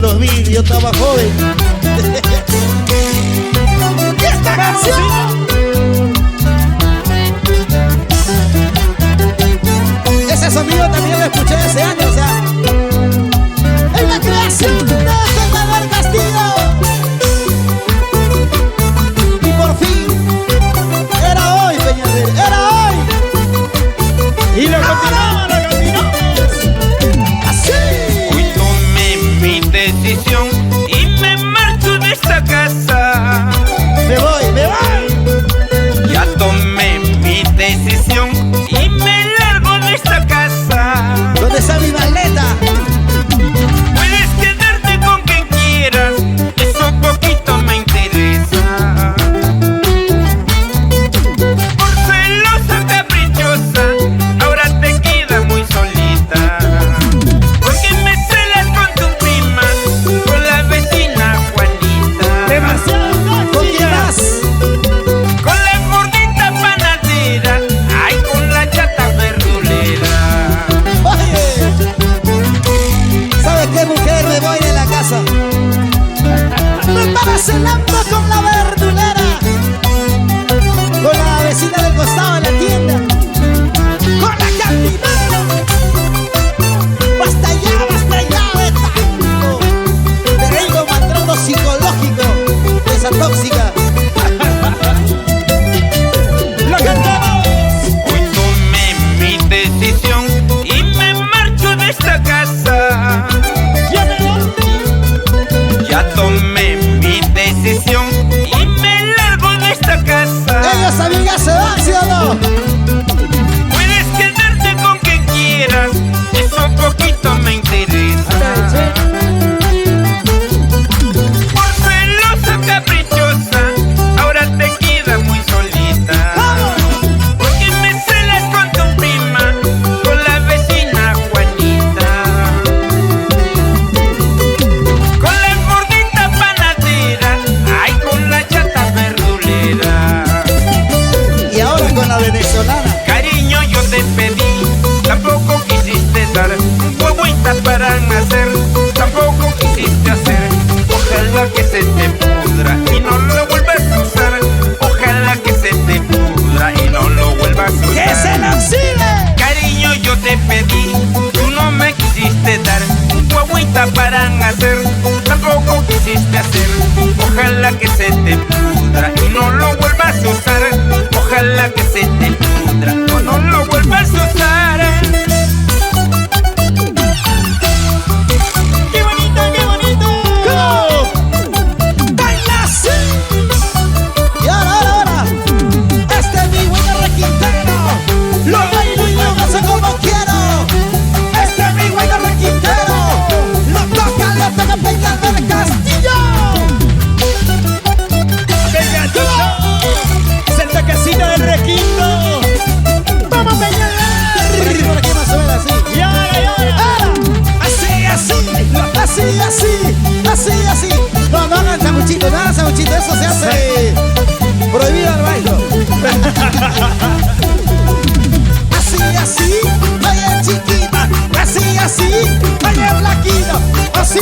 2000, yo estaba joven. ¿Y esta canción? Ese sonido también lo escuché ese año, o sea, es la creación de Peñaver Castillo. Y por fin, era hoy, Peñaver, era hoy. Y lo continuamos, lo continuamos. Así. Hoy tomé mi decisión y me marcho de esta casa. Me voy. Ya tomé mi decisión y me largo de esta casa. ¿Dónde está mi maleta? Puedes quedarte con quien quieras, eso poquito me interesa. Por celosa, caprichosa, ahora te quedas muy solita. Porque me celas con tu prima, con la vecina Juanita. Demasiado. ¿Con quién más? Con la gordita panadera, ay, con la chata verdulera. Oye, ¿sabes qué, mujer? Me voy de la casa. Me estaba cenando con la verdulera, con la vecina del costado de la tienda, con la cantinera. Basta ya de tanto. Tengo maltrato psicológico de esa tóxica. ¡Lo cantamos! Hoy tomé mi decisión y me marcho de esta casa. Ya tomé mi decisión y me largo de esta casa. Ellos amigas se van, ¿sí o no? Puedes quedarte con quien quieras, eso poquito me interesa. Por celosa, caprichosa, ahora te quedas muy solita. Porque me celas con tu prima, con la vecina Juanita. Con la gordita panadera, ay, con la chata verdulera. Y ahora con la venezolana. Cariño, yo te pedí, tampoco quisiste dar guaguita para nacer, tampoco quisiste hacer. Ojalá que se te pudra y no lo vuelvas a usar. Ojalá que se te pudra y no lo vuelvas a ¡Que se usar. lo exhibe! Cariño, yo te pedí, tú no me quisiste dar guaguita para nacer, tampoco quisiste hacer. Ojalá que se te pudra y no lo vuelvas a usar. Ojalá que se te pudra o no lo vuelvas a usar. ¡Qué bonito, qué bonito! ¡Go! ¡Baila así! Y ahora, este es mi güey de Requintero. Lo bailo y lo gozo como quiero. Este es mi güey de Requintero. Lo toca Peñaver Castillo. Es el toquecito del requinto. ¡Vamos, Peñaver! Por aquí más o menos así. Y ahora. Así. No hagan sanguchito, eso se hace prohibido al baile. Así, oye chiquita, así, oye flaquito, así.